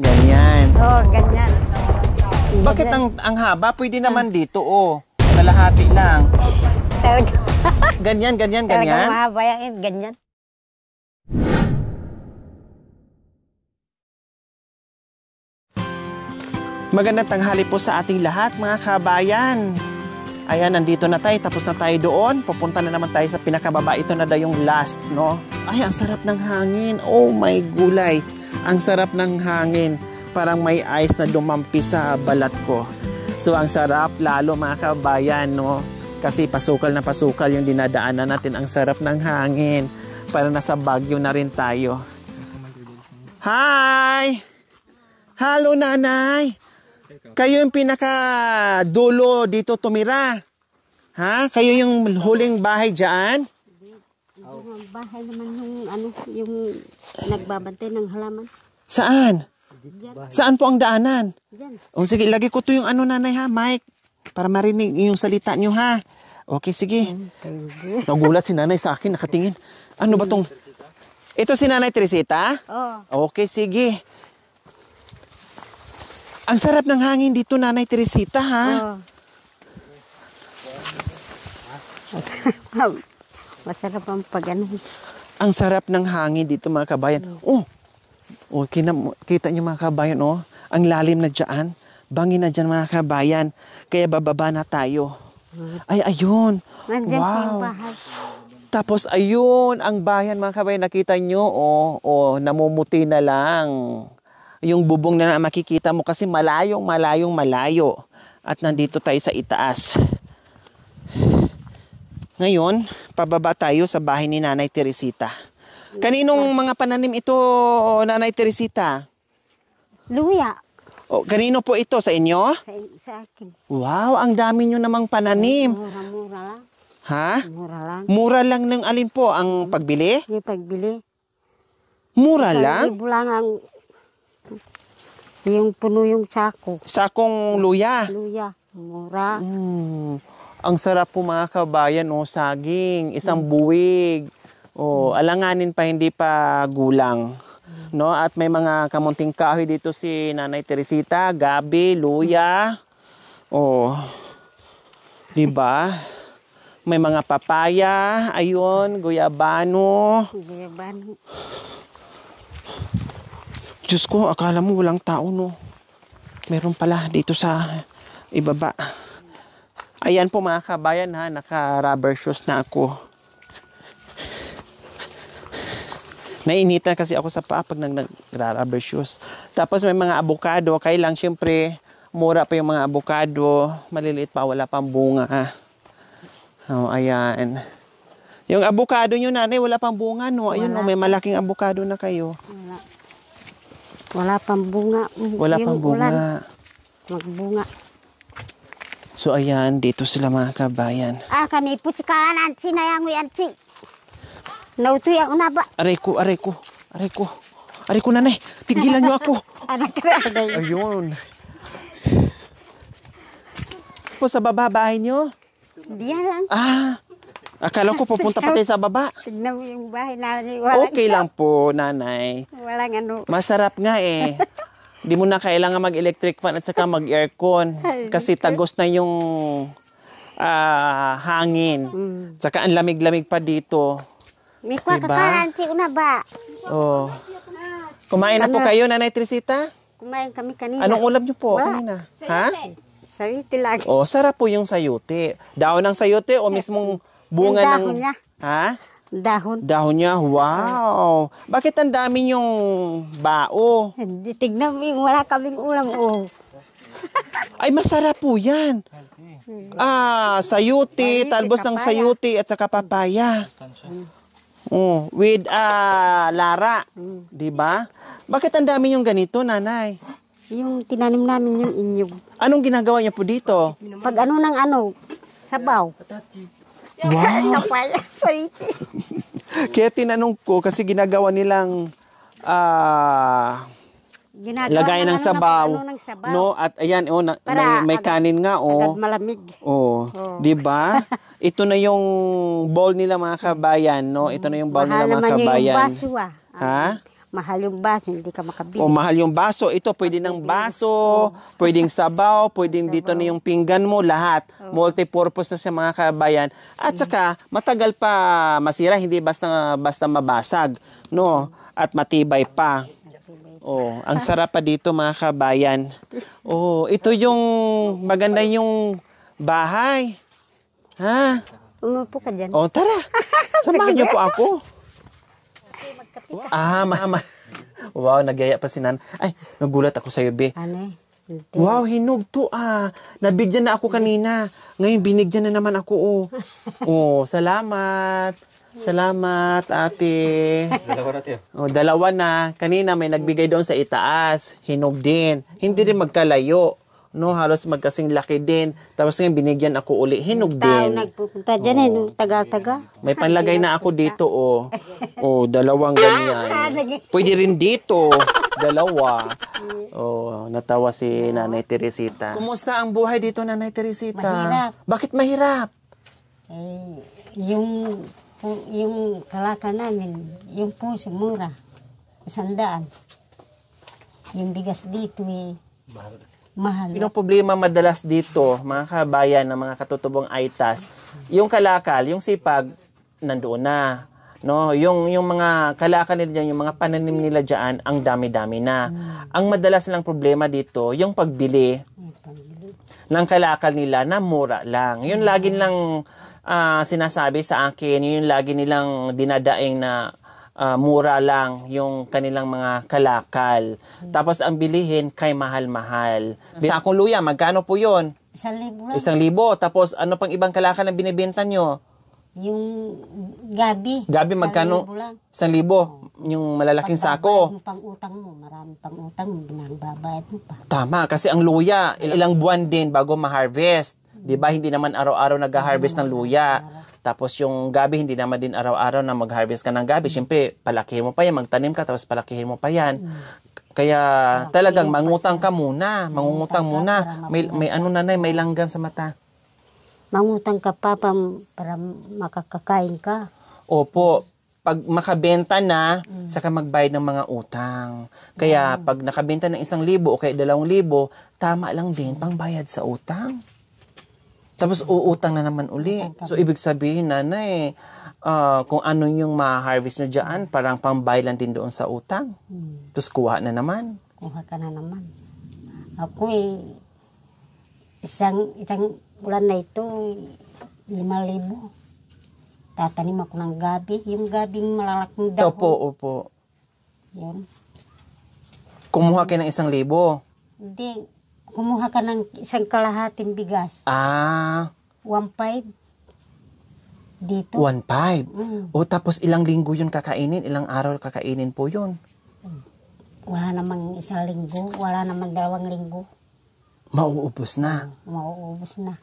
Ganyan. Oo, ganyan. Bakit ang haba? Pwede naman dito, oh. Kalahati lang. Talaga, Ganyan, ganyan, talaga ganyan. mahaba yan, ganyan. Magandang tanghali po sa ating lahat, mga kabayan. Ayan, nandito na tayo. Tapos na tayo doon. Pupunta na naman tayo sa pinakababa. Ito na daw yung last, no? Ay, ang sarap ng hangin. Oh my gulay. Ang sarap ng hangin. Parang may ice na dumampi sa balat ko. So, ang sarap lalo, mga kabayan, no? Kasi pasukal na pasukal yung dinadaanan natin. Ang sarap ng hangin. Para nasa Baguio na rin tayo. Hi! Hello, nanay! Kayo yung pinaka-dulo dito tumira. Ha? Kayo yung huling bahay dyan? Yung bahay naman yung nagbabantay ng halaman. Saan? Diyan. Saan po ang daanan? Diyan. O sige, lagay ko to yung nanay ha, Mike. Para marinig yung salita nyo ha. Okay, sige. Nagulat si nanay sa akin, nakatingin. Ano ba tong? Ito si Nanay Teresita? Oo. Okay, sige. Ang sarap ng hangin dito, Nanay Teresita, ha? Oo. Masarap ang pag-ano. Ang sarap ng hangin dito, mga kabayan. Oh, kita niyo, mga kabayan, oh. Ang lalim na dyan. Bangin na dyan, mga kabayan. Kaya bababa na tayo. Ay, ayun. Nandiyan Wow. yung bahay. Tapos, ayun, ang bayan, mga kabayan. Nakita nyo, oh, namumuti na lang. Yung bubong na makikita mo kasi malayo. At nandito tayo sa itaas. Ngayon, pababa tayo sa bahay ni Nanay Teresita. Kaninong mga pananim ito, Nanay Teresita? Luya. O, kanino po ito? Sa inyo? Sa akin. Wow, ang dami nyo namang pananim. Mura lang. Ha? Mura lang. Mura lang ng alin po ang pagbili? Yung pagbili. Mura lang? Libo lang ang yung puno yung sako. Sakong luya. Luya. Mura. Ang sarap po, mga kabayan, saging, isang buwig. Alanganin pa, hindi pa gulang. No? At may mga kamunting kahoy dito si Nanay Teresita, gabi, luya. Diba? May mga papaya, ayun, guyabano. Guyabano. Diyos ko, akala mo walang tao, no? Meron pala dito sa ibaba. Ayan po, mga kabayan, ha, naka-rubber shoes na ako. Nainitan kasi ako sa paa pag nag-rubber shoes. Tapos may mga avocado, kailang syempre, mura pa yung mga avocado. Maliliit pa, wala pang bunga, ha. Ayan. Yung avocado nyo, nanay, wala pang bunga, no? Ayun, may malaking avocado na kayo. Wala pang bunga. Wala pang bunga. Magbunga. So, ayan, dito sila, mga kabayan. Kanipot si kanan, sinayang mo yan, si. Nautoy ako na ba? Aray ko, nanay. Tigilan nyo ako. Anak ka na. Ayun. Po, sa baba, bahay nyo? Diyan lang. Akala ko pupunta pa tayo sa baba. Tignan mo yung bahay namin. Okay lang po, nanay. Walang ano. Masarap nga eh. Di mo na kailangan mag-electric fan at saka mag-aircon. Kasi tagos na yung hangin. Saka ang lamig-lamig pa dito. May kwa kakaran, si una ba? Kumain na po kayo, Nanay Teresita? Kumain kami kanina. Anong ulam nyo po kanina? Ha? Sayuti lang. Sarap po yung sayuti. Dahon ng sayuti o mismong bunga yung ng... dahon niya. Ha? Dahon. Dahon niya? Wow! Bakit ang dami yung bao? Tignan mo yung wala kaming ulam. Ay, masarap po yan. Sayuti, talbos ng sayuti at saka papaya. With lara. Diba? Bakit ang dami yung ganito, nanay? Yung tinanim namin yung inyog. Anong ginagawa niyo po dito? Pag ano ng ano, sabaw. Wow! Papaya, sayuti. Kaya tinanong ko kasi ginagawa nilang lagay ng sabaw, no? At ayan, may kanin nga, agad malamig. Di ba? Ito na yung bowl nila, mga kabayan, no? Ito na yung bowl nila, mga kabayan. Yung baso, Ha? Mahal yung baso, hindi ka makabili. O mahal yung baso. Ito, pwede ng baso, pwedeng sabaw, pwedeng dito na yung pinggan mo, lahat. Multi-purpose na sa mga kabayan. At saka, matagal pa masira, hindi basta mabasag. No? At matibay pa. Oh, ang sarap pa dito mga kabayan. Oh, ito yung maganda yung bahay. Ha? Umupo ka dyan. Oh, tara. Samahan niyo po ako. Mama. Wow, nagyaya pa si Nan. Ay, nagulat ako sa'yo, be. Ano eh? Wow, hinog to Nabigyan na ako kanina. Ngayon, binigyan na naman ako, oh. Oh, salamat. Salamat, ate. Dalawa natin. Oh, dalawa na. Kanina may nagbigay doon sa itaas. Hinog din. Hindi rin magkalayo. No, halos magkasing laki din. Tapos ngayon, binigyan ako uli. Hinog Tao din. nagpupunta dyan eh, taga-taga. May panlagay na ako dito, oh. Oh, dalawang ganyan. Pwede rin dito. Dalawa. Oh, natawa si Nanay Teresita. Kumusta ang buhay dito, Nanay Teresita? Mahirap. Bakit mahirap? Eh, yung kalaka namin, yung puso mura, 100. Yung bigas dito eh, mahal. Yung problema madalas dito, mga kabayan ng mga katutubong Aitas, yung kalakal, yung sipag, nandoon na. No, yung mga kalakal nila dyan, yung mga pananim nila dyan, ang dami-dami na. Ang madalas lang problema dito, yung pagbili ng kalakal nila na mura lang. Yun lagi lang sinasabi sa akin, yun lagi nilang dinadaing na mura lang yung kanilang mga kalakal. Tapos ang bilihin kay mahal-mahal. Sa akong luya, magkano po yun? 1,000 lang. 1,000. Tapos ano pang ibang kalakal na binibenta nyo? Yung gabi. Gabi magkano? 1,000 lang. 1,000. Yung malalaking sako. Pagbabayad mo pang utang mo, marami pang utang mo, binagbabayad mo pa. Tama, kasi ang luya, ilang buwan din bago ma-harvest. 'Di ba? Hindi naman araw-araw nag-harvest ng luya. Tapos yung gabi, hindi naman din araw-araw na mag-harvest ka ng gabi. Siyempre, palakihin mo pa yan, magtanim ka, tapos palakihin mo pa yan. Kaya talagang mangutang ka muna. Mangungutang muna. May ano nanay, may langgam sa mata. Mangutang ka pa para makakakain ka. Opo. Pag makabenta na, saka magbayad ng mga utang. Kaya pag nakabenta ng 1,000 o kaya 2,000, tama lang din pangbayad sa utang. Tapos uutang na naman uli. So ibig sabihin, nanay, kung ano yung ma-harvest nyo dyan, parang pambayad lang din doon sa utang. Tapos kuha na naman. Kuha ka na naman. Ako isang bulan na ito, 5,000. Tatanim ako ng gabi. Yung gabing malalaking dahon. Opo. Yun. Kumuha kayo ng 1,000. Hindi. Kumuha ka ng 1/2 bigas. 1,500. Dito. 1,500. O tapos ilang linggo yun kakainin? Ilang araw kakainin po yun? Wala namang 1 linggo. Wala namang 2 linggo. Mauubos na. Mauubos na.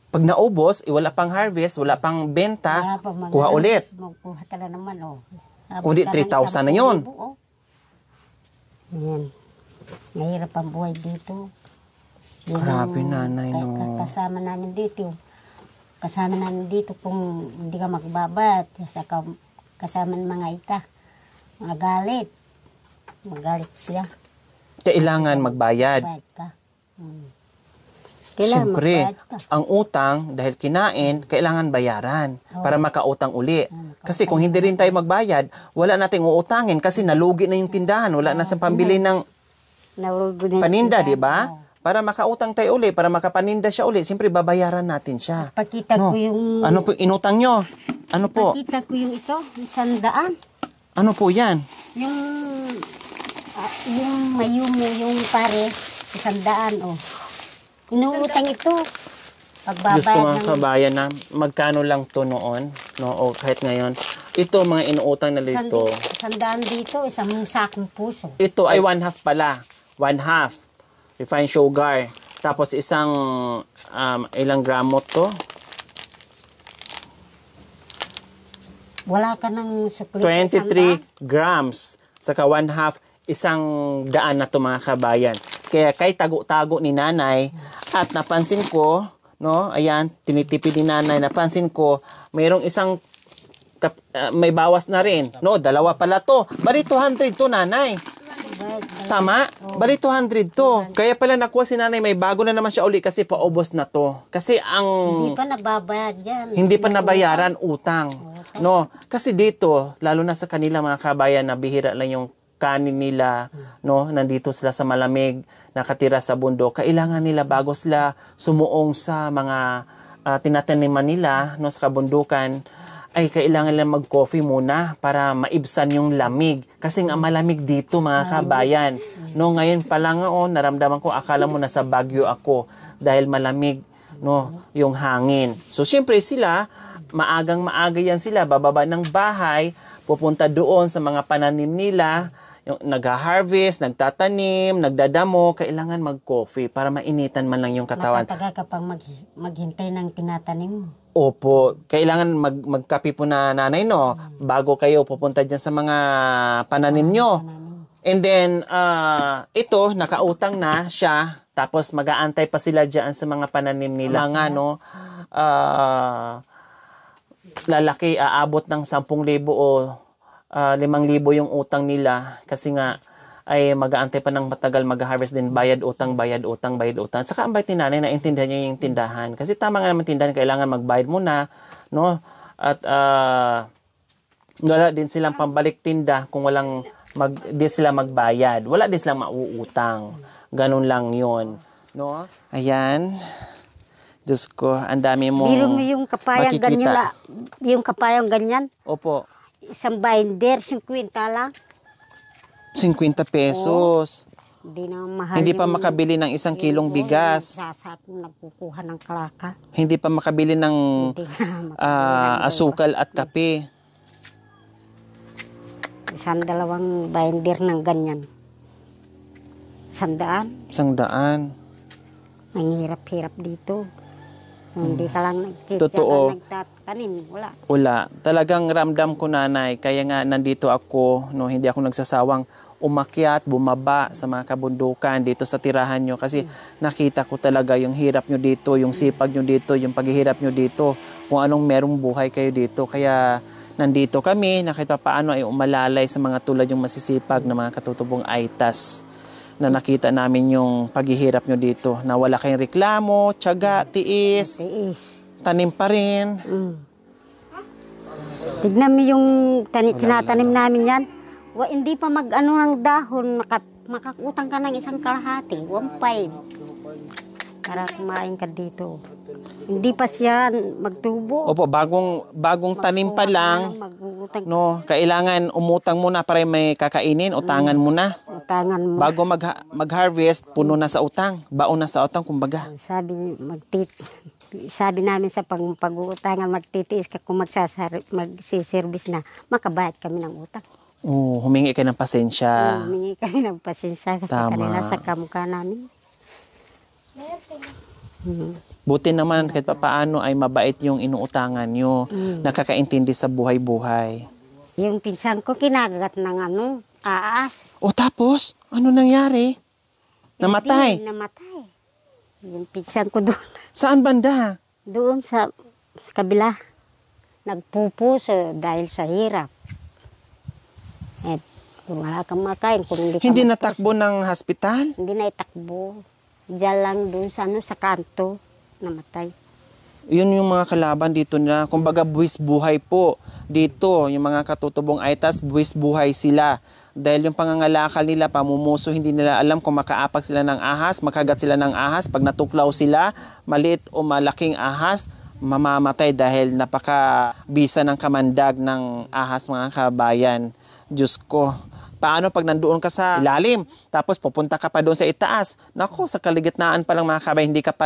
Pag naubos, wala pang harvest, wala pang benta, Wala pa kuha ulit. Magkuha ka na naman. Kung di, 3,000 na yun. Ayan. Mahirap ang buhay dito. Grabe, nanay, no. Kasama namin dito. Kasama namin dito kung hindi ka magbabat. Saka kasama ng mga ita. Magalit. Magalit siya. Kailangan magbayad. Bayad ka. Siyempre, magbayad ka. ang utang, dahil kinain, kailangan bayaran para makautang uli. Kasi kung hindi rin tayo magbayad, wala nating uutangin kasi nalugi na yung tindahan. Wala na sa pambili ng paninda, di ba? Para makautang tayo uli, para makapaninda siya uli, siyempre babayaran natin siya. Pakita ko yung... Ano po inutang nyo? Ano po? Pakita ko yung ito, 100. Ano po yan? Yung mayumi, yung pare, 100, Inuutang ito. Diyos ko mga kabayan na, magkano lang to noon, no? O kahit ngayon. Ito, mga inuutang na dito. 100 dito, isang sakong puso. Ito ay 1/2 pala. 1/2. Refined sugar. Tapos isang, ilang gramo to? Wala ka ng sukli. 23 grams. Saka 1/2, isang daan na to mga kabayan. Kaya kay tago-tago ni nanay, at napansin ko, no, ayan, tinitipid ni nanay, napansin ko, mayroong isang may bawas na rin. No, dalawa pala to. Bali 200 to, nanay. Tama? Bali 200 to. Kaya pala nakuha si nanay, may bago na naman siya uli kasi paubos na to. Kasi Hindi pa nababayad yan. hindi pa nabayaran utang. No, kasi dito, lalo na sa kanila mga kabayan, na bihira lang yung kanin nila, no, nandito sila sa malamig, nakatira sa bundok. Kailangan nila bago sila sumuong sa mga tinataniman nila, no, sa kabundukan, ay kailangan lang mag-coffee muna para maibsan yung lamig. Kasi nga malamig dito mga kabayan. No, ngayon pa lang naramdaman ko, akala mo nasa Baguio ako dahil malamig, no, yung hangin. So siyempre sila, maagang-maaga yan sila, bababa ng bahay, pupunta doon sa mga pananim nila, yung nag-harvest, nagtatanim, nagdadamo, kailangan mag-coffee para mainitan man lang yung katawan. Matagal ka pang maghintay ng tinatanim mo. Opo, kailangan magkape po na nanay, no? Bago kayo pupunta dyan sa mga pananim nyo. And then, ito, nakautang na siya. Tapos, mag-aantay pa sila dyan sa mga pananim nila. Nga, no? Lalaki, aabot ng 10,000 o 5,000 yung utang nila. Kasi nga, ay mag-aantay pa ng matagal, mag-harvest din, bayad utang, bayad utang, bayad utang. Saka ang bait ni nanay, naintindihan niya yung tindahan. Kasi tama nga naman tindahan, kailangan magbayad muna, no? At wala din silang pambalik tinda kung di sila magbayad. Wala din silang mauutang. Ganun lang yun, no? Ayan. Diyos ko, ang dami mo Biro mo yung kapayang makikita. ganyan, yung kapayang ganyan, Opo. isang binder, 50 lang. 50 pesos. Hindi na mahal. Hindi pa makabili ng 1 kilong bigas. Sasakong nagkukuha ng kalaka. Hindi pa makabili ng Hindi na makabili. asukal at kape. Isang dalawang binder ng ganyan. 100. 100. Ang hirap-hirap dito. Kung hindi ka lang Totoo. nagtatanim, wala. Wala. Talagang ramdam ko, nanay. Kaya nga nandito ako, no, hindi ako nagsasawang umakyat, bumaba sa mga kabundukan dito sa tirahan nyo. Kasi nakita ko talaga yung hirap nyo dito, yung sipag nyo dito, yung paghihirap nyo dito, kung anong merong buhay kayo dito. Kaya nandito kami, na kahit paano ay umalalay sa mga tulad yung masisipag na mga katutubong aitas, na nakita namin yung paghihirap nyo dito, na wala kayong reklamo, tiyaga, tiis, tanim pa rin. Tignan mo yung tinatanim namin yan. Hindi pa mag-ano ng dahon, makakutang ka ng 1 kalahati, 1.5. Para kumain ka dito. Hindi pa siya magtubo. Opo, bagong tanim pa lang, no, kailangan umutang muna para may kakainin, utangan muna. Utangan mo. Bago mag-harvest, puno na sa utang, baon na sa utang, kumbaga. Sabi namin sa pag-uutangan, magtitiis ka kung magsiservice na, makabayad kami ng utang. Humingi kayo ng pasensya. Humingi kami ng pasensya kasi kanila sa kamukha namin. Buti naman kahit paano ay mabait yung inuutangan nyo, nakakaintindi sa buhay-buhay. Yung pinsan ko kinagat ng aas. O tapos, ano nangyari? Namatay? Hindi, namatay. Yung pinsan ko doon. Saan banda? Doon sa kabila. Nagpupo dahil sa hirap. Kung wala kang makain, kung hindi natakbo ng hospital? Hindi na itakbo. Diyan lang doon sa kanto, namatay. Yun yung mga kalaban dito na, kumbaga buwis buhay po. Dito, yung mga katutubong aitas, buwis buhay sila. Dahil yung pangangalakal nila, pamumuso, hindi nila alam kung makaapag sila ng ahas, makagat sila ng ahas. Pag natuklaw sila, maliit o malaking ahas, mamamatay dahil napakabisa ng kamandag ng ahas, mga kabayan. Diyos ko. Paano pag nandoon ka sa ilalim, tapos pupunta ka pa doon sa itaas? Nako, sa kaligitnaan pa lang mga kabay, hindi ka pa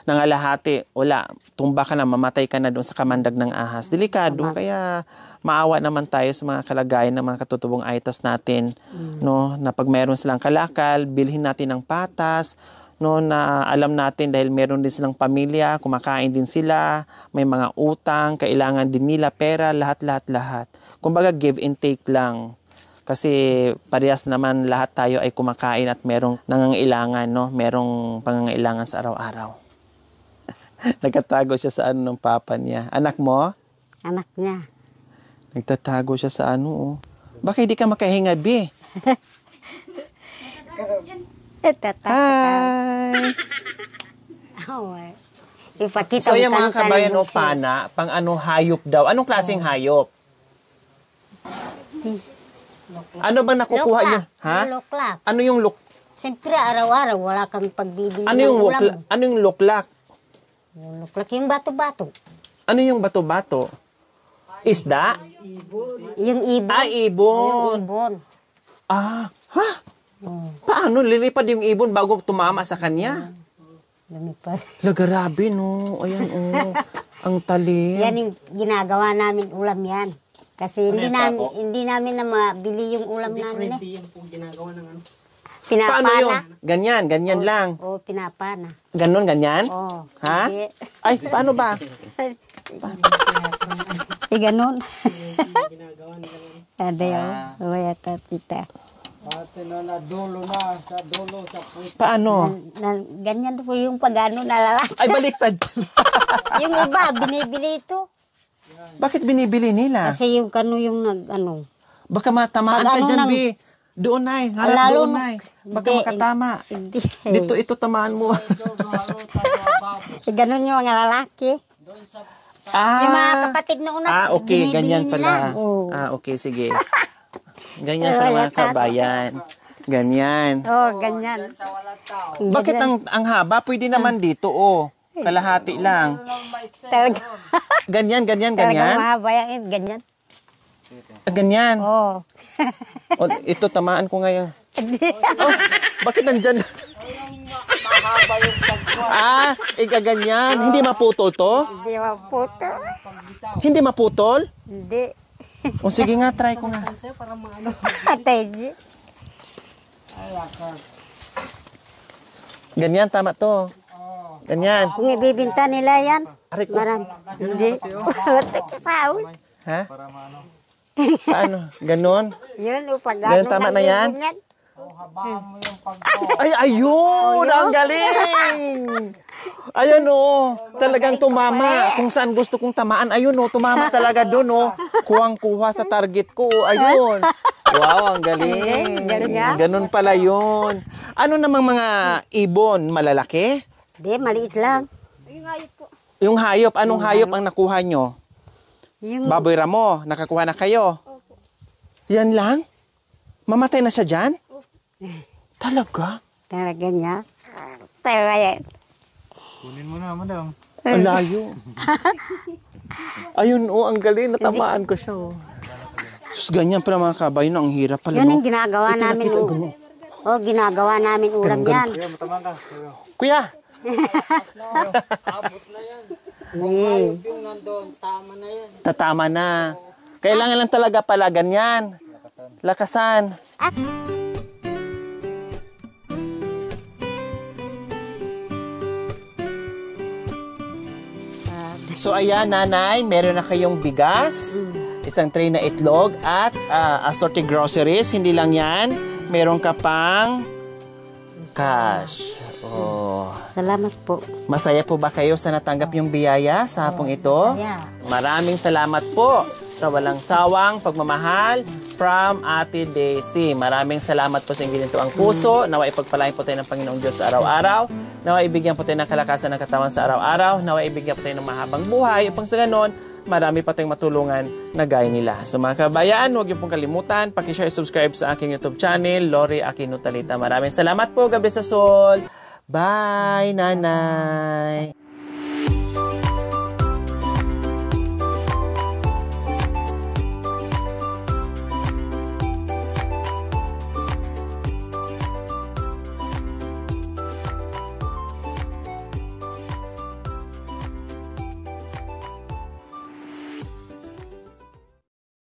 nangalahati. Wala, tumba ka na, mamatay ka na doon sa kamandag ng ahas. Delikado, kaya maawa naman tayo sa mga kalagayan ng mga katutubong aitas natin. No, na pag meron silang kalakal, bilhin natin ng patas, no, na alam natin dahil meron din silang pamilya, kumakain din sila, may mga utang, kailangan din nila pera, lahat. Kumbaga give and take lang. Kasi parehas naman lahat tayo ay kumakain at merong nangangailangan, no? Merong pangangailangan sa araw-araw. Nagkatago siya sa ng papa niya. Anak mo? Anak niya. Nagtatago siya sa ano, oh. Baka hindi ka makahinga, Bi? Hi! Ipakita So, yung mga mo kabayan o pana, pang ano, hayop daw. Anong klaseng hayop? Ano ba nakukuha nyo? Ha? Luklak. Ano yung Siyempre, araw-araw, wala kang pagbibili ano ng yung ulam. ano yung luklak? Yung luklak, yung bato-bato. Ano yung bato-bato? Isda? Yung ibon. Ah, ibon. Yung ibon. Ah, ha? Paano lilipad yung ibon bago tumama sa kanya? Lumipad. Lagarabi, no? Ayan, oh. Ang talim. Yan yung ginagawa namin ulam yan. Kasi hindi namin na mabili yung ulam namin eh. Yan po ginagawa ng ano. Pinapana. Paano yun? Ganyan, ganyan lang. Oo, pinapana. Ganon, ganyan? Oo. Ha? Hindi. Ay, paano ba? Ganun. Ginagawa nila ng Ada yun. Waya tatita. ate na dulo na, sa dulo, sa puso. Paano? Ganyan po yung pag-ano na lalaki. Ay, baliktad. Yung iba, binibili ito. Bakit binibili nila? Kasi yung kano yung nag-ano. Baka matamaan Pag ka ano dyan, nang- Bi. Doon, Nay. Harap Lalo doon, na- Nay. Baka Hindi, makatama. Hindi. Dito, ito tamaan mo. Ganun yung mga lalaki. Yung mga kapatid noon na okay. binibili Ganyan nila. pala. Oo. Okay, sige. Ganyan pala mga kabayan. Ganyan. Oh, ganyan. Bakit ang haba? Pwede naman dito, oh. Kalahati lang. Talaga, Ganyan, ganyan, talaga ganyan. mahaba yan. Ganyan. Ganyan. Oh. Oh, ito, tamaan ko ngayon. Oh, bakit nandyan? Ganyan. Hindi maputol to? Hindi maputo. Hindi maputol? Hindi. O sige nga, try ko nga. Atay. Ganyan, tama to. Ganyan. Kung ibibinta nila yan, Aray ko. marami. Hindi. Watak sahod. Ha? Paano? Ganon? Yun, upag Ganyan, tama na yan? Ay, ayun! Ang galing! Ayun, oh. Talagang tumama. Kung saan gusto kong tamaan. Ayun, oh. Tumama talaga doon, oh. Kuhang-kuha sa target ko. Oh. Ayun. Wow, ang galing. Ganon pala yun. Ano namang mga ibon? Malalaki? Hindi, maliit lang. Yung hayop. Anong hayop ang nakuha nyo? Yung Baboy ramo. Nakakuha na kayo? Yan lang? Mamatay na siya dyan? Talaga? talaga niya. Talaga. Kunin mo na, madam. Ang layo. Ayun, oh, ang galing. Natamaan ko siya, oh. Sus, ganyan pala mga kabayan. Ang hirap pala, Yun no? yung ginagawa Ito, namin. nakita, ganun. Oh, ginagawa namin ulam Ganun, yan. Kuya! Abot na yan. Kung hayop yung nandun, tama na yan. Tatama na. Kailangan lang talaga pala ganyan. Lakasan. So ayan, nanay, meron na kayong bigas, isang tray na itlog, at assorted groceries. Hindi lang yan, meron ka pang cash. Oh. Salamat po. Masaya po ba kayo sa natanggap yung biyaya sa hapong ito? Masaya. Maraming salamat po sa walang sawang pagmamahal from Ate Daisy. Maraming salamat po sa inyong ginito ang puso. Nawa ipagpalain po tayo ng Panginoong Diyos sa araw-araw. Nawa ibigyan po tayo ng kalakasan ng katawan sa araw-araw. Nawa ibigyan po tayo ng mahabang buhay. Upang sa ganon, marami pa tayong matulungan na gaya nila. So mga kabayan, huwag niyo pong kalimutan, pakishare, subscribe sa aking YouTube channel, Lori Aquino Talita. Maraming salamat po, God bless us all. Bye, nanay!